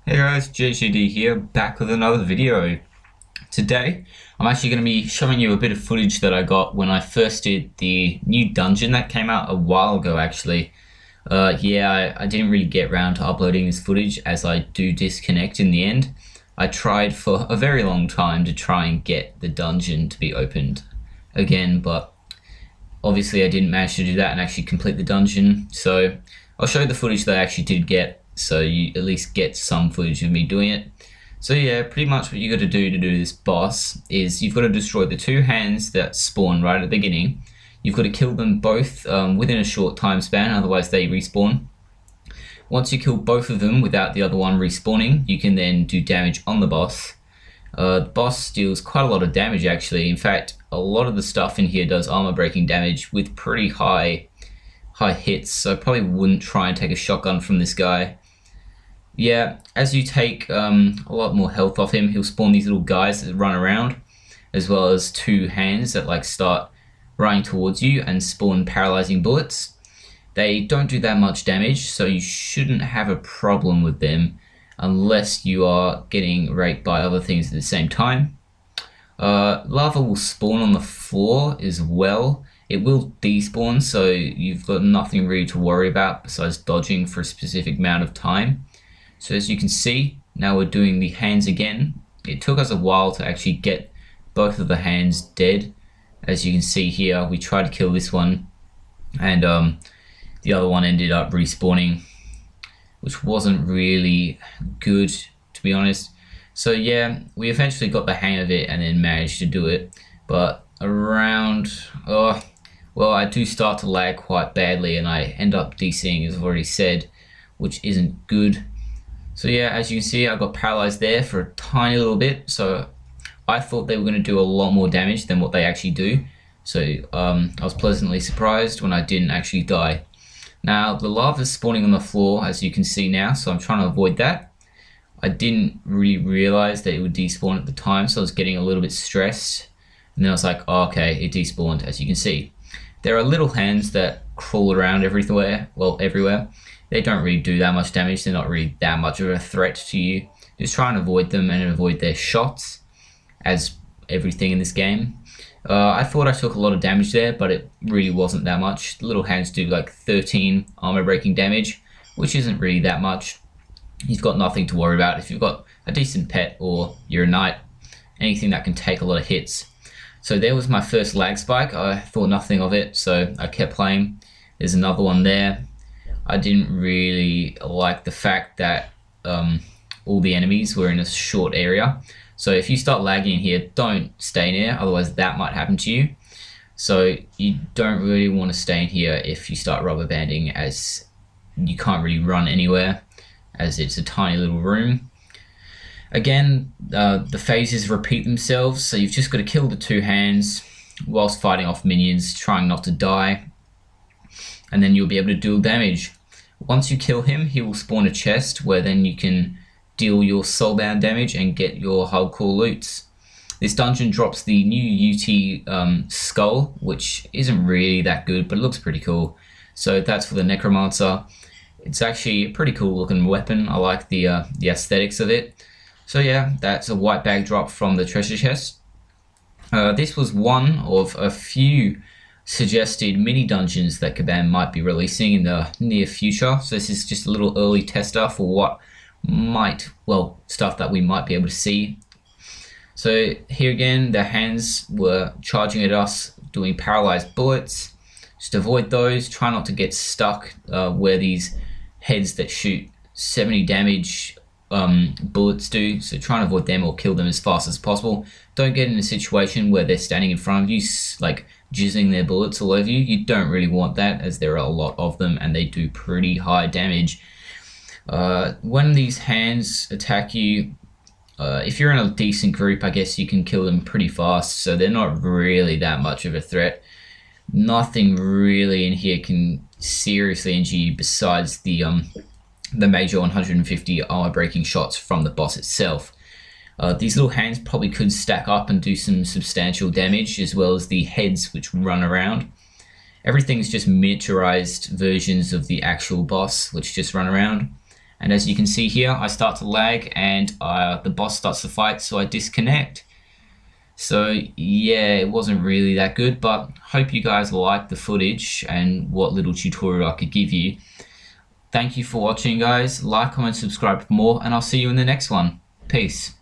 Hey guys, JJD here, back with another video. Today, I'm actually going to be showing you a bit of footage that I got when I first did the new dungeon that came out a while ago actually. I didn't really get around to uploading this footage as I do disconnect in the end. I tried for a very long time to try and get the dungeon to be opened again, but obviously I didn't manage to do that and actually complete the dungeon. So I'll show you the footage that I actually did get, so you at least get some footage of me doing it. So yeah, pretty much what you got to do this boss is you've got to destroy the two hands that spawn right at the beginning. You've got to kill them both within a short time span, otherwise they respawn. Once you kill both of them without the other one respawning, you can then do damage on the boss. The boss deals quite a lot of damage actually. In fact, a lot of the stuff in here does armor breaking damage with pretty high hits, so I probably wouldn't try and take a shotgun from this guy. Yeah, as you take a lot more health off him, he'll spawn these little guys that run around, as well as two hands that like start running towards you and spawn paralyzing bullets. They don't do that much damage, so you shouldn't have a problem with them unless you are getting raped by other things at the same time. Lava will spawn on the floor as well. It will despawn, so you've got nothing really to worry about besides dodging for a specific amount of time. So as you can see, now we're doing the hands again. It took us a while to actually get both of the hands dead. As you can see here, we tried to kill this one, and the other one ended up respawning, which wasn't really good, to be honest. So yeah, we eventually got the hang of it and then managed to do it. But around, well, I do start to lag quite badly and I end up DCing, as I've already said, which isn't good. So yeah, as you can see, I got paralyzed there for a tiny little bit. So I thought they were going to do a lot more damage than what they actually do. So I was pleasantly surprised when I didn't actually die. Now the lava is spawning on the floor, as you can see now, so I'm trying to avoid that. I didn't really realize that it would despawn at the time, so I was getting a little bit stressed. And then I was like, oh, okay, it despawned, as you can see. There are little hands that crawl around everywhere. They don't really do that much damage. They're not really that much of a threat to you. Just try and avoid them and avoid their shots, as everything in this game. I thought I took a lot of damage there, but it really wasn't that much. The little hands do like 13 armor breaking damage, which isn't really that much. You've got nothing to worry about if you've got a decent pet or you're a knight, anything that can take a lot of hits. So there was my first lag spike. I thought nothing of it, so I kept playing. There's another one there. I didn't really like the fact that all the enemies were in a short area. So if you start lagging in here, don't stay near, otherwise that might happen to you. So you don't really want to stay in here if you start rubber banding, as you can't really run anywhere, as it's a tiny little room. Again, the phases repeat themselves, so you've just got to kill the two hands whilst fighting off minions, trying not to die, and then you'll be able to deal damage. Once you kill him, he will spawn a chest where then you can deal your soulbound damage and get your hardcore loots. This dungeon drops the new UT skull, which isn't really that good, but it looks pretty cool. So that's for the Necromancer. It's actually a pretty cool looking weapon. I like the aesthetics of it. So yeah, that's a white bag drop from the treasure chest. This was one of a few suggested mini dungeons that Kabam might be releasing in the near future. So this is just a little early tester for what stuff that we might be able to see. So here again, the hands were charging at us, doing paralyzed bullets. Just avoid those. Try not to get stuck where these heads that shoot 70 damage bullets do. So try and avoid them or kill them as fast as possible. Don't get in a situation where they're standing in front of you, like jizzing their bullets all over you. You don't really want that, as there are a lot of them and they do pretty high damage. When these hands attack you, if you're in a decent group, I guess you can kill them pretty fast, so they're not really that much of a threat. Nothing really in here can seriously injure you besides the major 150 armor breaking shots from the boss itself. These little hands probably could stack up and do some substantial damage, as well as the heads which run around. Everything's just miniaturized versions of the actual boss which just run around. And as you can see here, I start to lag and the boss starts to fight, so I disconnect. So yeah, it wasn't really that good, but hope you guys liked the footage and what little tutorial I could give you. Thank you for watching, guys. Like, comment, subscribe for more, and I'll see you in the next one. Peace.